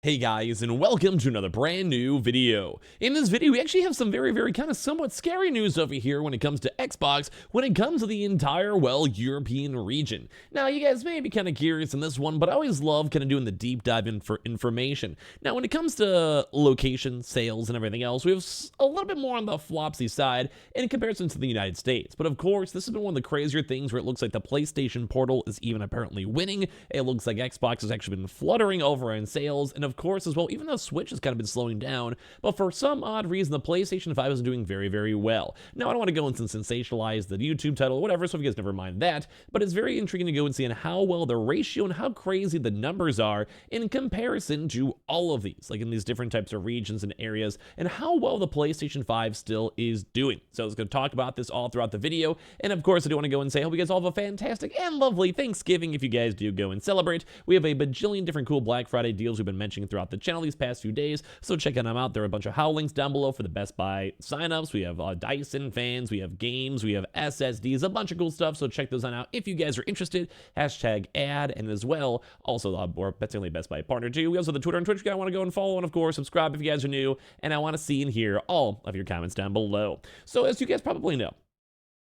Hey guys, and welcome to another brand new video. In this video, we actually have some very kind of somewhat scary news over here when it comes to Xbox, when it comes to the entire, well, European region. Now, you guys may be kind of curious in this one, but I always love kind of doing the deep dive in for information. Now, when it comes to location, sales, and everything else, we have a little bit more on the flopsy side in comparison to the United States. But of course, this has been one of the crazier things where it looks like the PlayStation Portal is even apparently winning. It looks like Xbox has actually been fluttering over in sales, and of course as well, even though Switch has kind of been slowing down, but for some odd reason the PlayStation 5 is doing very well. Now, I don't want to go and sensationalize the YouTube title or whatever, so if you guys never mind that, but it's very intriguing to go and see how well the ratio and how crazy the numbers are in comparison to all of these, like in these different types of regions and areas, and how well the PlayStation 5 still is doing. So I was going to talk about this all throughout the video, and of course I do want to go and say I hope you guys all have a fantastic and lovely Thanksgiving if you guys do go and celebrate. We have a bajillion different cool Black Friday deals we've been mentioning throughout the channel these past few days, so check them out. There are a bunch of how links down below for the Best Buy signups. We have Dyson fans, we have games, we have SSDs, a bunch of cool stuff, so check those on out if you guys are interested. Hashtag ad, and as well, also we're definitely Best Buy partner too. We also have the Twitter and Twitch guy I want to go and follow, and of course subscribe if you guys are new, and I want to see and hear all of your comments down below. So as you guys probably know,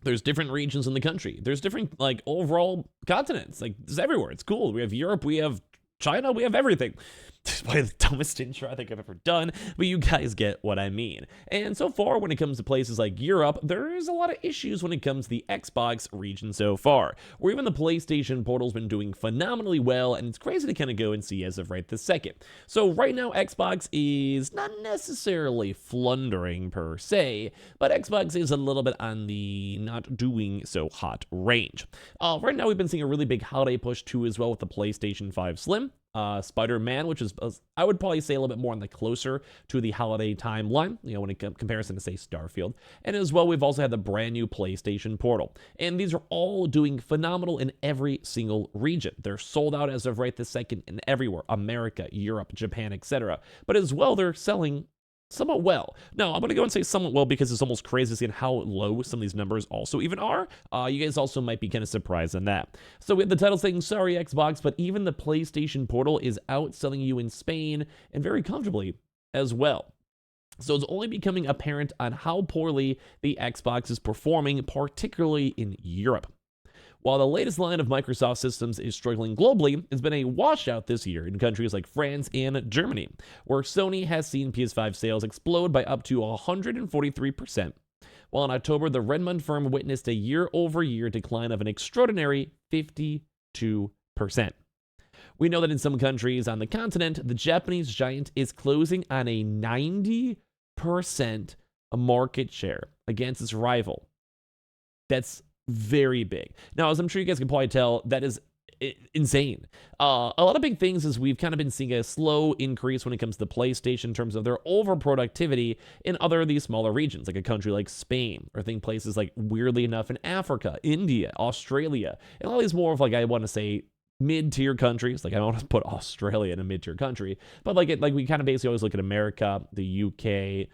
there's different regions in the country. There's different, like, overall continents. Like, it's everywhere. It's cool. We have Europe, we have China, we have everything. It's probably the dumbest intro I think I've ever done, but you guys get what I mean. And so far, when it comes to places like Europe, there's a lot of issues when it comes to the Xbox region so far, where even the PlayStation Portal's been doing phenomenally well, and it's crazy to kind of go and see as of right this second. So right now, Xbox is not necessarily flundering per se, but Xbox is a little bit on the not doing so hot range. Right now, we've been seeing a really big holiday push too as well with the PlayStation 5 Slim. Spider-Man, which is, I would probably say, a little bit more on the closer to the holiday timeline, you know, when it comparison to, say, Starfield. And as well, we've also had the brand new PlayStation Portal. And these are all doing phenomenal in every single region. They're sold out as of right this second in everywhere: America, Europe, Japan, etc. But as well, they're selling somewhat well. Now, I'm going to go and say somewhat well because it's almost crazy seeing how low some of these numbers also even are. You guys also might be kind of surprised on that. So we have the title saying, sorry Xbox, but even the PlayStation Portal is outselling you in Spain, and very comfortably as well. So it's only becoming apparent on how poorly the Xbox is performing, particularly in Europe. While the latest line of Microsoft systems is struggling globally, it's been a washout this year in countries like France and Germany, where Sony has seen PS5 sales explode by up to 143%, while in October, the Redmond firm witnessed a year-over-year decline of an extraordinary 52%. We know that in some countries on the continent, the Japanese giant is closing on a 90% market share against its rival. That's very big. Now, as I'm sure you guys can probably tell, that is insane. A lot of big things is we've kind of been seeing a slow increase when it comes to PlayStation in terms of their overproductivity in other of these smaller regions, like a country like Spain, or think places like, weirdly enough, in Africa, India, Australia, and all these more of, like, I want to say, mid-tier countries. Like, I don't want to put Australia in a mid-tier country, but like we kind of basically always look at America, the UK,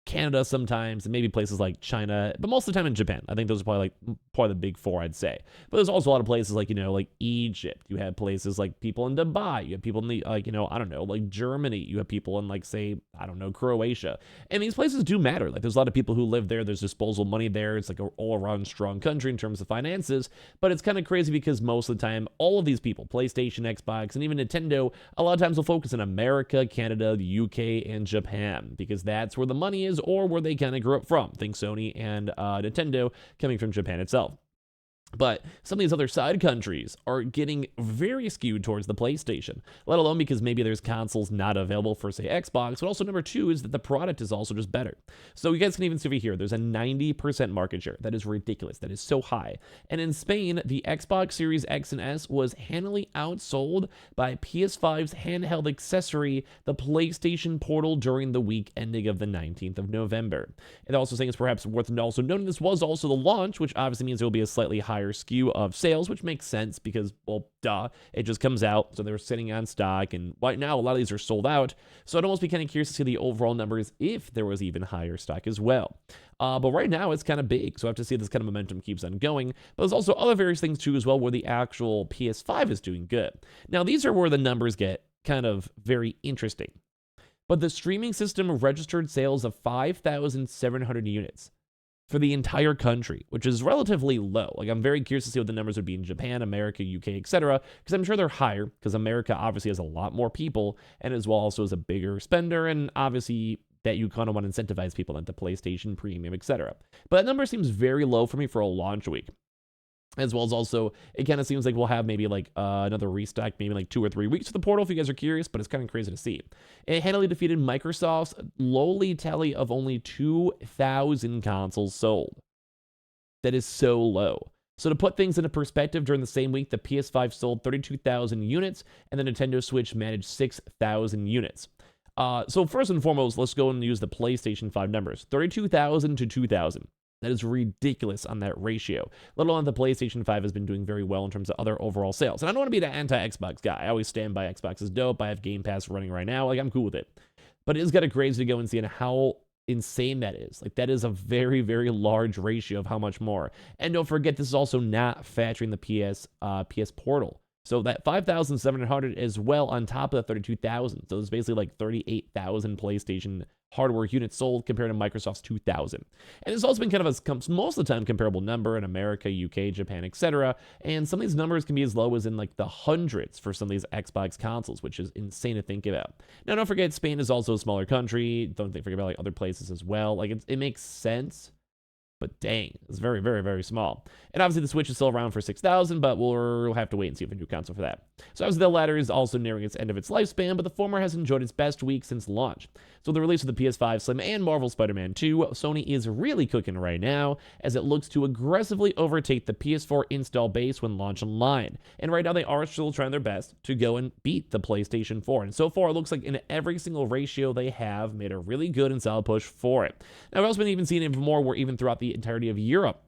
Canada sometimes, and maybe places like China, but most of the time in Japan. I think those are probably the big four, I'd say. But there's also a lot of places like, you know, like Egypt. You have places like people in Dubai. You have people in the, like, you know, I don't know, like Germany. You have people in, like, say, I don't know, Croatia. And these places do matter. Like, there's a lot of people who live there. There's disposable money there. It's like an all-around strong country in terms of finances. But it's kind of crazy because most of the time, all of these people, PlayStation, Xbox, and even Nintendo, a lot of times will focus in America, Canada, the UK, and Japan, because that's where the money is, or where they kind of grew up from. Think Sony and Nintendo coming from Japan itself. But some of these other side countries are getting very skewed towards the PlayStation, let alone because maybe there's consoles not available for, say, Xbox, but also number two is that the product is also just better. So you guys can even see over here, there's a 90% market share. That is ridiculous. That is so high. And in Spain, the Xbox Series X and S was handily outsold by PS5's handheld accessory, the PlayStation Portal, during the week ending of the 19th of November. And also saying it's perhaps worth also noting this was also the launch, which obviously means there will be a slightly higher skew of sales, which makes sense because, well, duh, it just comes out, so they're sitting on stock, and right now a lot of these are sold out, so I'd almost be kind of curious to see the overall numbers if there was even higher stock as well. But right now it's kind of big, so I have to see if this kind of momentum keeps on going. But there's also other various things too as well where the actual PS5 is doing good. Now these are where the numbers get kind of very interesting. But the streaming system registered sales of 5,700 units for the entire country, which is relatively low. Like, I'm very curious to see what the numbers would be in Japan, America, UK, etc., because I'm sure they're higher, because America obviously has a lot more people, and as well also is a bigger spender, and obviously that you kind of want to incentivize people into PlayStation Premium, etc. But that number seems very low for me for a launch week. As well as also, it kind of seems like we'll have maybe like another restock, maybe like 2 or 3 weeks for the portal if you guys are curious, but it's kind of crazy to see. It handily defeated Microsoft's lowly tally of only 2,000 consoles sold. That is so low. So to put things into perspective, during the same week, the PS5 sold 32,000 units, and the Nintendo Switch managed 6,000 units. So first and foremost, let's go and use the PlayStation 5 numbers. 32,000 to 2,000. That is ridiculous on that ratio. Let alone the PlayStation 5 has been doing very well in terms of other overall sales. And I don't want to be the anti-Xbox guy. I always stand by Xbox is dope. I have Game Pass running right now. Like, I'm cool with it. But it is kind of crazy to go and see how insane that is. Like, that is a very, very large ratio of how much more. And don't forget, this is also not factoring the PS Portal. So that 5,700 as well on top of the 32,000. So it's basically like 38,000 PlayStation hardware units sold compared to Microsoft's 2,000. And it's also been kind of a most of the time comparable number in America, UK, Japan, etc. And some of these numbers can be as low as in like the hundreds for some of these Xbox consoles, which is insane to think about. Now, don't forget, Spain is also a smaller country. Don't forget about like other places as well. Like, it makes sense. But dang, it's very, very, very small. And obviously the Switch is still around for 6,000, but we'll have to wait and see if a new console for that. So obviously the latter is also nearing its end of its lifespan, but the former has enjoyed its best week since launch. So the release of the PS5 Slim and Marvel Spider-Man 2, Sony is really cooking right now, as it looks to aggressively overtake the PS4 install base when launched online. And right now they are still trying their best to go and beat the PlayStation 4. And so far it looks like in every single ratio they have made a really good and solid push for it. Now we've also been even seeing even more where even throughout the entirety of Europe,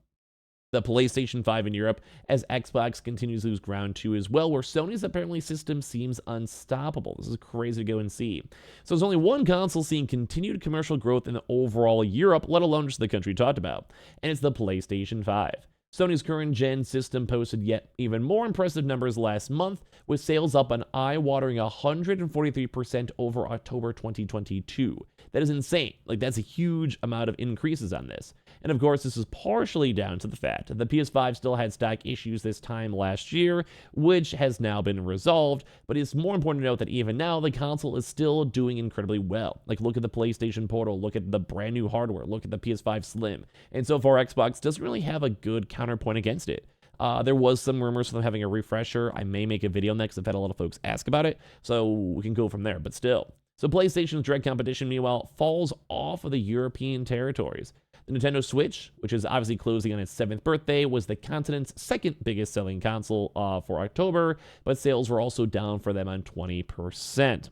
the PlayStation 5 in Europe, as Xbox continues to lose ground too as well, where Sony's apparently system seems unstoppable. This is crazy to go and see. So there's only one console seeing continued commercial growth in overall Europe, let alone just the country talked about, and it's the PlayStation 5. Sony's current gen system posted yet even more impressive numbers last month, with sales up an eye-watering 143% over October 2022. That is insane. Like, that's a huge amount of increases on this. And of course, this is partially down to the fact that the PS5 still had stock issues this time last year, which has now been resolved, but it's more important to note that even now, the console is still doing incredibly well. Like, look at the PlayStation Portal, look at the brand new hardware, look at the PS5 Slim, and so far, Xbox doesn't really have a good counterpoint against it. There was some rumors of them having a refresher. I may make a video on that because I've had a lot of folks ask about it, so we can go from there, but still. So PlayStation's direct competition, meanwhile, falls off of the European territories. The Nintendo Switch, which is obviously closing on its 7th birthday, was the continent's second biggest selling console for October, but sales were also down for them on 20%.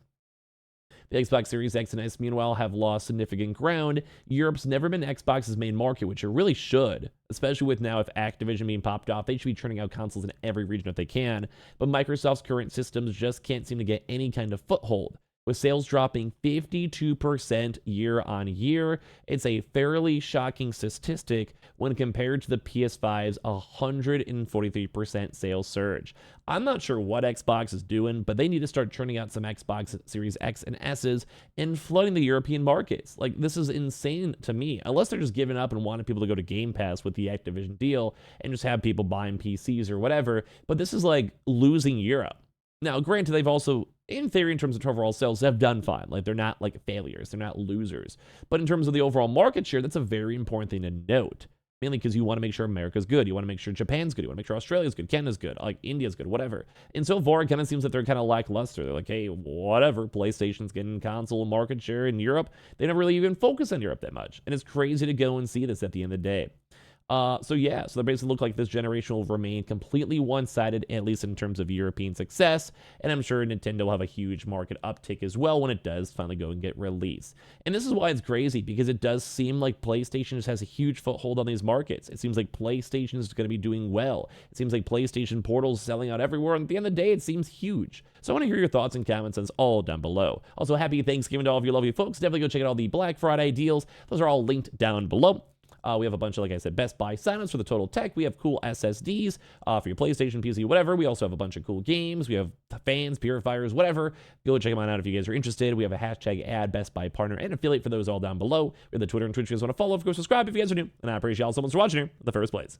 The Xbox Series X and S, meanwhile, have lost significant ground. Europe's never been Xbox's main market, which it really should, especially with now if Activision being popped off. They should be turning out consoles in every region if they can, but Microsoft's current systems just can't seem to get any kind of foothold. With sales dropping 52% year on year, it's a fairly shocking statistic when compared to the PS5's 143% sales surge. I'm not sure what Xbox is doing, but they need to start churning out some Xbox Series X and S's and flooding the European markets. Like, this is insane to me, unless they're just giving up and wanting people to go to Game Pass with the Activision deal and just have people buying PCs or whatever. But this is like losing Europe. Now, granted, they've also, in theory, in terms of overall sales, have done fine. Like, they're not like failures. They're not losers. But in terms of the overall market share, that's a very important thing to note. Mainly because you want to make sure America's good. You want to make sure Japan's good. You want to make sure Australia's good. Canada's good. Like, India's good. Whatever. And so far, it kind of seems that they're kind of lackluster. They're like, hey, whatever. PlayStation's getting console market share in Europe. They don't really even focus on Europe that much. And it's crazy to go and see this at the end of the day. So they basically look like this generation will remain completely one-sided, at least in terms of European success, and I'm sure Nintendo will have a huge market uptick as well when it does finally go and get released. And this is why it's crazy, because it does seem like PlayStation just has a huge foothold on these markets. It seems like PlayStation is going to be doing well. It seems like PlayStation Portal's selling out everywhere, and at the end of the day, it seems huge. So I want to hear your thoughts and comments on this all down below. Also, happy Thanksgiving to all of you lovely folks. Definitely go check out all the Black Friday deals. Those are all linked down below. We have a bunch of, like I said, Best Buy signups for the total tech. We have cool SSDs for your PlayStation, PC, whatever. We also have a bunch of cool games. We have fans, purifiers, whatever. Go check them out if you guys are interested. We have a hashtag ad Best Buy partner and affiliate for those all down below. We have the Twitter and Twitch if you guys want to follow. Of course, subscribe if you guys are new. And I appreciate y'all so much for watching here in the first place.